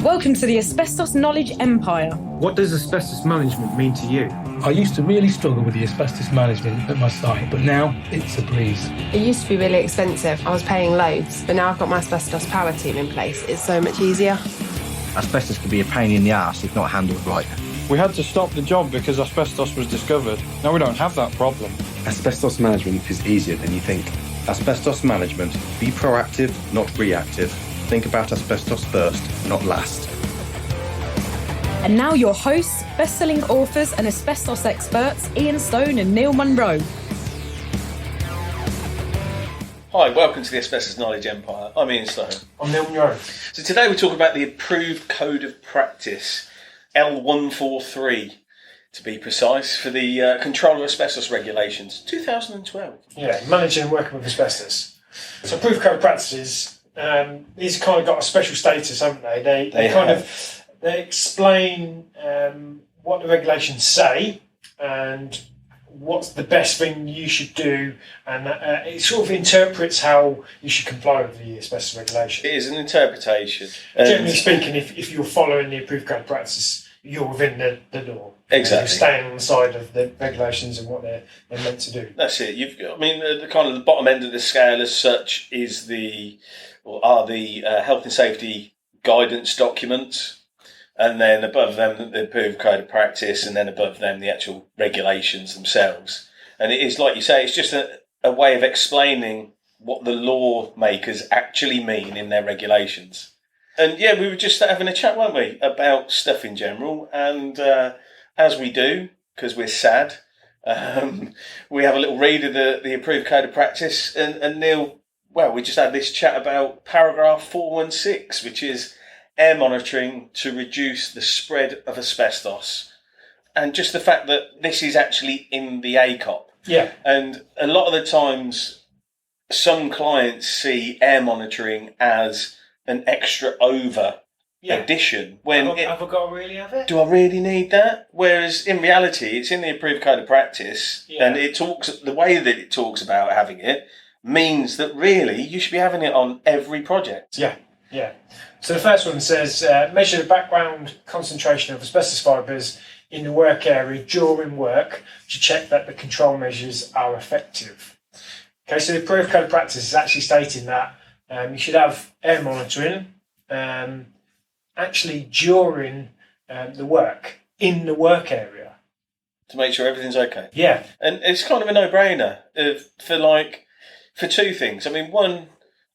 Welcome to the Asbestos Knowledge Empire. What does asbestos management mean to you? I used to really struggle with the asbestos management at my site, but now it's a breeze. It used to be really expensive. I was paying loads, but now I've got my asbestos power team in place. It's so much easier. Asbestos can be a pain in the arse if not handled right. We had to stop the job because asbestos was discovered. Now we don't have that problem. Asbestos management is easier than you think. Asbestos management. Be proactive, not reactive. Think about asbestos first, not last. And now your hosts, best-selling authors and asbestos experts, Ian Stone and Neil Munro. Hi, welcome to the Asbestos Knowledge Empire. I'm Ian Stone. I'm Neil Munro. So today we talk about the Approved Code of Practice, L143 to be precise, for the Control of Asbestos Regulations, 2012. Yeah, managing and working with asbestos. So Approved Code of Practices, these kind of got a special status, haven't they? They explain what the regulations say and what's the best thing you should do, and it sort of interprets how you should comply with the asbestos regulations. It is an interpretation. Generally speaking, if you're following the Approved Code of Practice, you're within the law. Exactly. You're staying on the side of the regulations and what they're meant to do. That's it. The kind of the bottom end of the scale as such is are the health and safety guidance documents, and then above them the Approved Code of Practice, and then above them the actual regulations themselves. And it is, like you say, it's just a way of explaining what the lawmakers actually mean in their regulations. And yeah, we were just having a chat, weren't we, about stuff in general, and as we do, because we're sad, we have a little read of the Approved Code of Practice, and Neil, well, we just had this chat about paragraph 416, which is air monitoring to reduce the spread of asbestos. And just the fact that this is actually in the ACOP. Yeah. And a lot of the times, some clients see air monitoring as an extra addition. Have I got to really have it? Do I really need that? Whereas in reality, it's in the Approved Code of Practice, and the way that it talks about having it means that really you should be having it on every project. Yeah. So the first one says, measure the background concentration of asbestos fibres in the work area during work to check that the control measures are effective. Okay, so the Approved Code of Practice is actually stating that you should have air monitoring actually during the work, in the work area. To make sure everything's okay. Yeah. And it's kind of a no-brainer for two things. I mean, one,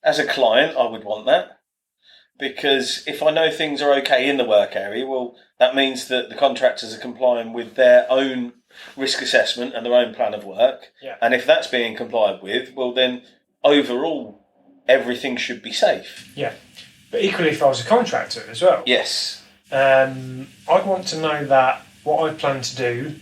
as a client, I would want that. Because if I know things are okay in the work area, well, that means that the contractors are complying with their own risk assessment and their own plan of work. Yeah. And if that's being complied with, well, then overall, everything should be safe. Yeah. But equally, if I was a contractor as well. Yes. I'd want to know that what I plan to do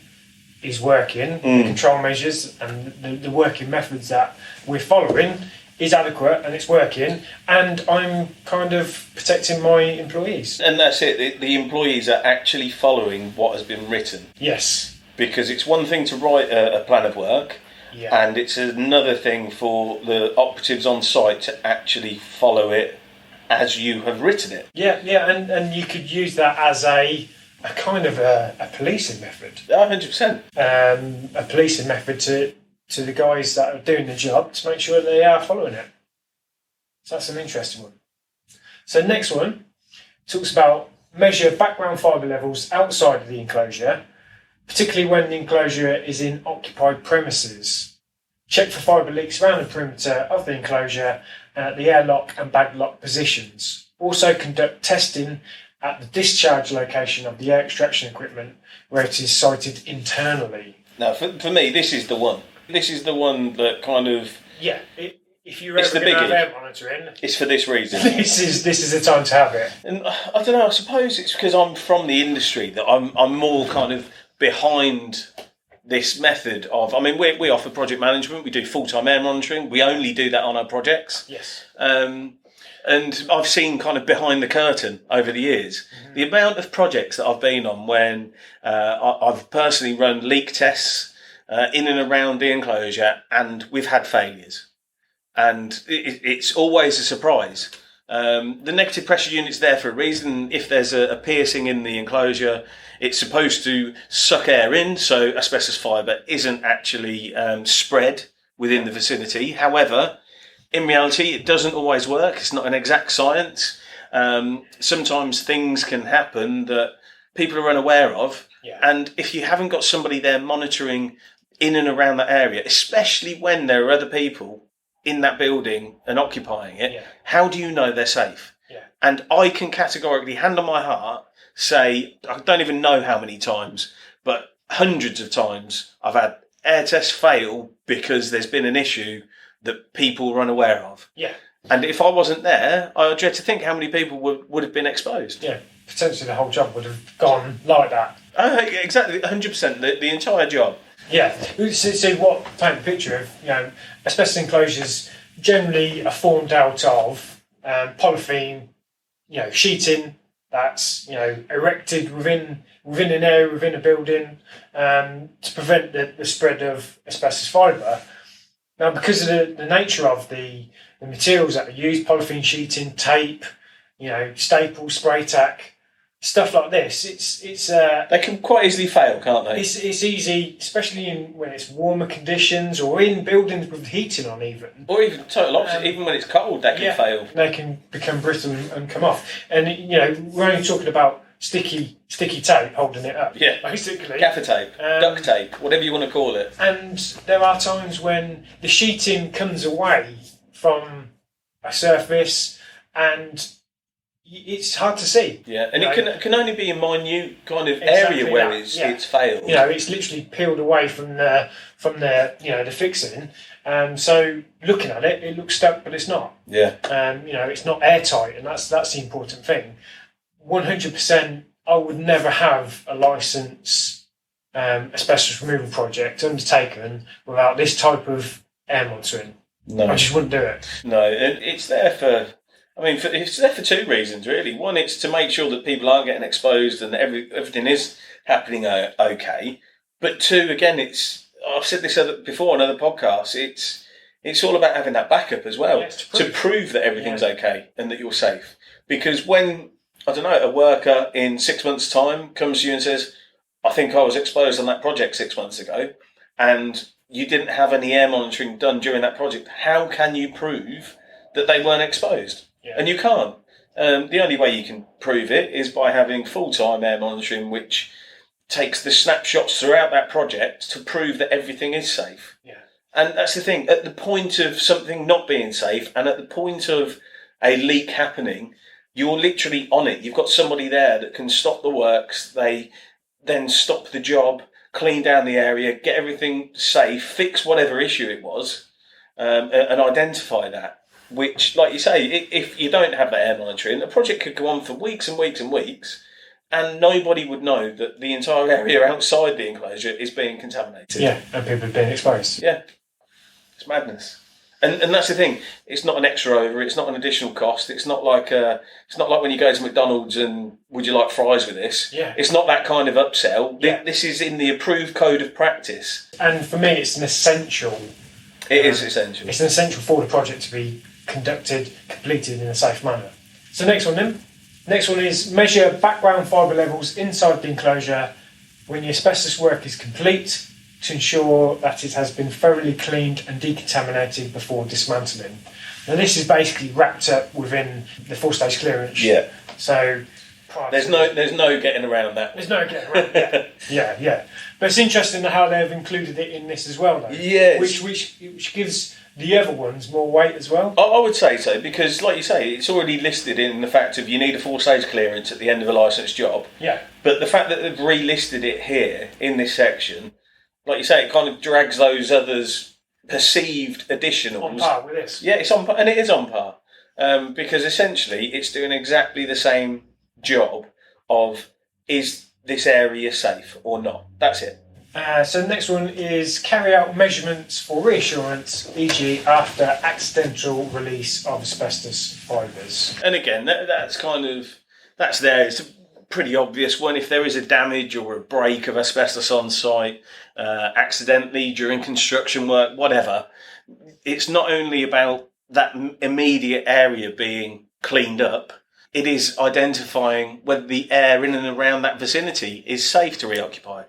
is working, the control measures and the working methods that we're following is adequate and it's working, and I'm kind of protecting my employees. And that's it. The employees are actually following what has been written. Yes. Because it's one thing to write a plan of work, and it's another thing for the operatives on site to actually follow it as you have written it. Yeah, and you could use that as a kind of a policing method. 100%. A policing method to the guys that are doing the job to make sure they are following it. So that's an interesting one. So next one talks about measure background fibre levels outside of the enclosure, particularly when the enclosure is in occupied premises. Check for fibre leaks around the perimeter of the enclosure at the airlock and bag lock positions. Also conduct testing at the discharge location of the air extraction equipment where it is sited internally. Now, for me, this is the one. This is the one that kind of... Yeah, if you're ever going to have air monitoring... It's for this reason. This is the time to have it. And I don't know, I suppose it's because I'm from the industry that I'm more kind of behind this method of... I mean, we offer project management, we do full-time air monitoring, we only do that on our projects. Yes. And I've seen kind of behind the curtain over the years, the amount of projects that I've been on when I've personally run leak tests in and around the enclosure, and we've had failures. And it's always a surprise. The negative pressure unit's there for a reason. If there's a piercing in the enclosure, it's supposed to suck air in, so asbestos fibre isn't actually spread within the vicinity. However, in reality, it doesn't always work. It's not an exact science. Sometimes things can happen that people are unaware of. Yeah. And if you haven't got somebody there monitoring in and around that area, especially when there are other people in that building and occupying it, how do you know they're safe? Yeah. And I can categorically, hand on my heart, say, I don't even know how many times, but hundreds of times I've had air tests fail because there's been an issue that people were unaware of. Yeah. And if I wasn't there, I dread to think how many people would have been exposed. Yeah. Potentially the whole job would have gone like that. Exactly, 100%, the entire job. Yeah. So what paint the picture of, asbestos enclosures generally are formed out of polythene, sheeting that's erected within an area within a building to prevent the spread of asbestos fibre. Now, because of the nature of the materials that are used, polythene sheeting, tape, staples, spray tack, stuff like this, it's they can quite easily fail, can't they? It's easy, especially when it's warmer conditions or in buildings with heating on, even. Or even total opposite, even when it's cold, they can fail. They can become brittle and come off. And we're only talking about sticky tape holding it up. Yeah, basically. Gaffer tape, duct tape, whatever you want to call it. And there are times when the sheeting comes away from a surface and it's hard to see. Yeah, and it can only be a minute kind of area where it's failed. It's literally peeled away from the the fixing. So looking at it, it looks stuck, but it's not. Yeah. It's not airtight, and that's the important thing. 100%, I would never have a license asbestos removal project undertaken without this type of air monitoring. No, I just wouldn't do it. No, it's there for. It's there for two reasons, really. One, it's to make sure that people aren't getting exposed and everything is happening okay. But two, again, I've said this before on other podcasts. It's all about having that backup as well to prove that everything's okay and that you're safe. Because when a worker in 6 months' time comes to you and says, "I think I was exposed on that project 6 months ago," and you didn't have any air monitoring done during that project, how can you prove that they weren't exposed? Yeah. And you can't. The only way you can prove it is by having full-time air monitoring, which takes the snapshots throughout that project to prove that everything is safe. Yeah. And that's the thing. At the point of something not being safe and at the point of a leak happening, you're literally on it. You've got somebody there that can stop the works. They then stop the job, clean down the area, get everything safe, fix whatever issue it was, and identify that. Which, like you say, if you don't have that air monitoring, a project could go on for weeks and weeks and weeks, and nobody would know that the entire area outside the enclosure is being contaminated. Yeah, and people have been exposed. Yeah, it's madness. And that's the thing. It's not an extra over. It's not an additional cost. It's not like when you go to McDonald's and would you like fries with this? Yeah. It's not that kind of upsell. Yeah. This is in the approved code of practice. And for me, it's an essential. It is essential. It's an essential for the project to be completed in a safe manner. So next one then. Next one is measure background fibre levels inside the enclosure when the asbestos work is complete to ensure that it has been thoroughly cleaned and decontaminated before dismantling. Now this is basically wrapped up within the 4-stage clearance. Yeah. So there's no getting around that. There's no getting around that. Yeah. But it's interesting how they've included it in this as well, though. Yes. Which gives the other ones more weight as well. I would say so, because like you say, it's already listed in the fact of you need a 4-stage clearance at the end of a licensed job. Yeah. But the fact that they've relisted it here in this section, like you say, it kind of drags those others perceived additionals on par with this. Yeah, it's on par, and it is on par, because essentially it's doing exactly the same job of is this area safe or not. That's it. So the next one is carry out measurements for reassurance, e.g. after accidental release of asbestos fibres. And again, that's there. It's a pretty obvious one. If there is a damage or a break of asbestos on site, accidentally during construction work, whatever, it's not only about that immediate area being cleaned up. It is identifying whether the air in and around that vicinity is safe to reoccupy.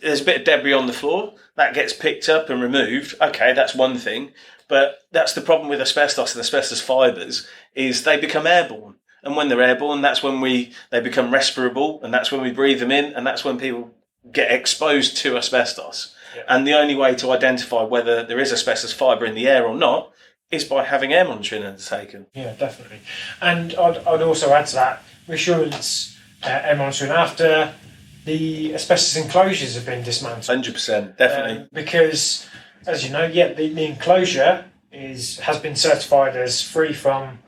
There's a bit of debris on the floor, that gets picked up and removed. Okay, that's one thing. But that's the problem with asbestos and asbestos fibres, is they become airborne. And when they're airborne, that's when they become respirable, and that's when we breathe them in, and that's when people get exposed to asbestos. Yeah. And the only way to identify whether there is asbestos fibre in the air or not is by having air monitoring undertaken. Yeah, definitely. And I'd also add to that, reassurance air monitoring after the asbestos enclosures have been dismantled. 100%, definitely. Because, as you know, the enclosure has been certified as free from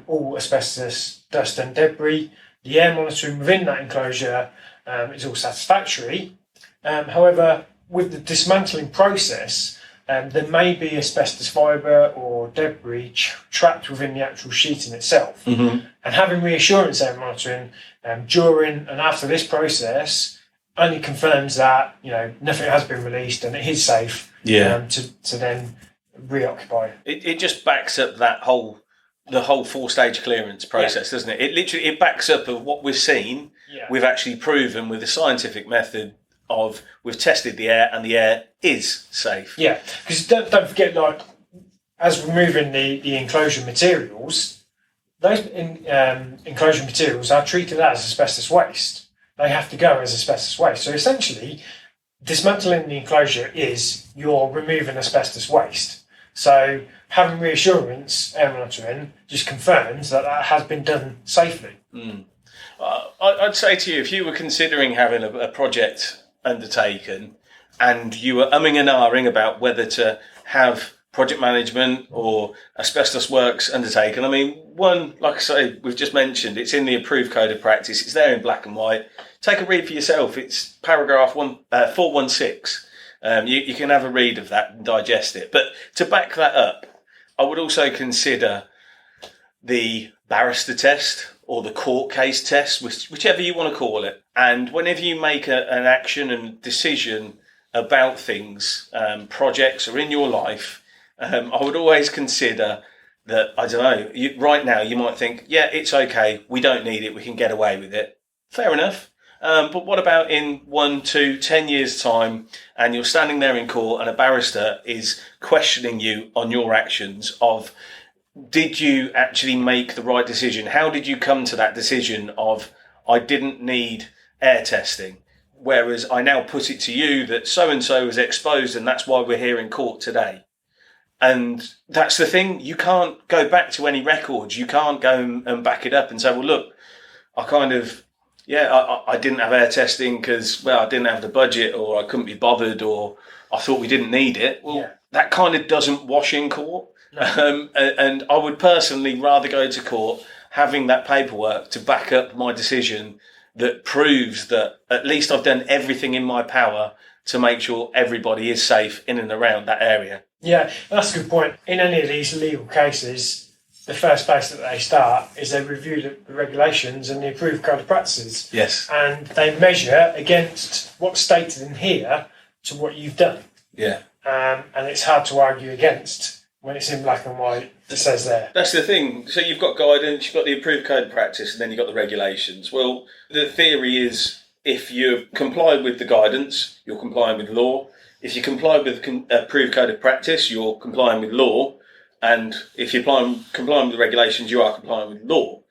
all asbestos, dust and debris. The air monitoring within that enclosure is all satisfactory. However, with the dismantling process, there may be asbestos fibre or debris trapped within the actual sheeting itself. Mm-hmm. And having reassurance air monitoring during and after this process only confirms that nothing has been released and it is safe to then reoccupy. It just backs up the whole 4-stage clearance process, doesn't it? It backs up of what we've seen. Yeah. We've actually proven with the scientific method of we've tested the air and the air is safe. Yeah, because don't forget, as we're moving the enclosure materials, those enclosure materials are treated as asbestos waste. They have to go as asbestos waste. So essentially, dismantling the enclosure is you're removing asbestos waste. So having reassurance air monitoring just confirms that has been done safely. Mm. I'd say to you, if you were considering having a project undertaken and you were umming and ahhing about whether to have project management or asbestos works undertaken, I mean, one, like I say, we've just mentioned, it's in the approved code of practice. It's there in black and white. Take a read for yourself. It's paragraph 416. You can have a read of that and digest it. But to back that up, I would also consider the barrister test or the court case test, whichever you want to call it. And whenever you make an action and decision about things, projects or in your life, I would always consider that, I don't know, right now you might think, yeah, it's okay, we don't need it, we can get away with it. Fair enough. But what about in 1, 2, 10 years' time, and you're standing there in court and a barrister is questioning you on your actions of, did you actually make the right decision? How did you come to that decision of, I didn't need air testing, whereas I now put it to you that so-and-so was exposed and that's why we're here in court today. And that's the thing, you can't go back to any records. You can't go and back it up and say, well, look, I didn't have air testing because, I didn't have the budget or I couldn't be bothered or I thought we didn't need it. Well, that kind of doesn't wash in court. No. And I would personally rather go to court having that paperwork to back up my decision that proves that at least I've done everything in my power to make sure everybody is safe in and around that area. Yeah, that's a good point. In any of these legal cases, the first place that they start is they review the regulations and the approved code of practices. Yes. And they measure against what's stated in here to what you've done. Yeah. And it's hard to argue against when it's in black and white. It says there. That's the thing. So you've got guidance, you've got the approved code of practice, and then you've got the regulations. Well, the theory is if you comply with the guidance, you're complying with law. If you comply with the approved code of practice, you're complying with law. And if you're complying with the regulations, you are complying with law.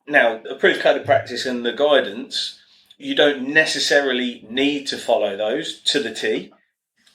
Now, the approved code of practice and the guidance, you don't necessarily need to follow those to the T.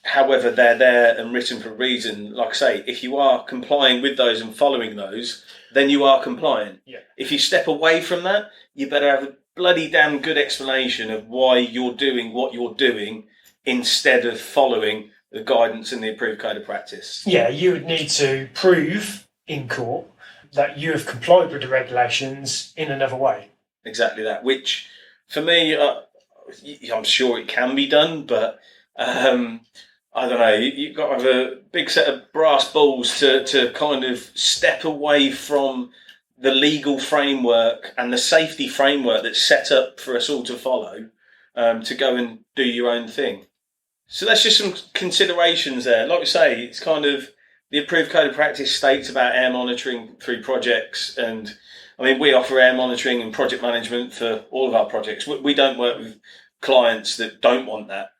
However, they're there and written for a reason. Like I say, if you are complying with those and following those, then you are compliant. Yeah. If you step away from that, you better have a bloody damn good explanation of why you're doing what you're doing instead of following the guidance in the approved code of practice. Yeah, you would need to prove in court that you have complied with the regulations in another way. Exactly that, which for me, I'm sure it can be done, but I don't know, you've got to have a big set of brass balls to kind of step away from the legal framework and the safety framework that's set up for us all to follow, to go and do your own thing. So that's just some considerations there. Like I say, it's kind of the approved code of practice states about air monitoring through projects, and I mean, we offer air monitoring and project management for all of our projects. We don't work with clients that don't want that,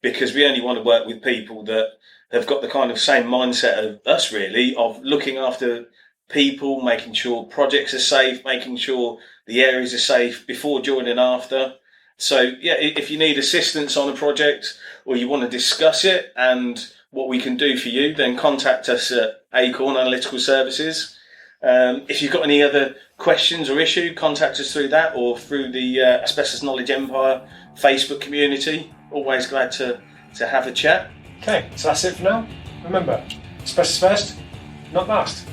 because we only want to work with people that have got the kind of same mindset of us, really, of looking after people, making sure projects are safe, making sure the areas are safe before, during and after. So yeah, if you need assistance on a project or you want to discuss it and what we can do for you, then contact us at Acorn Analytical Services. If you've got any other questions or issue, contact us through that or through the Asbestos Knowledge Empire Facebook community. Always glad to have a chat. Okay, so that's it for now. Remember, asbestos first, not last.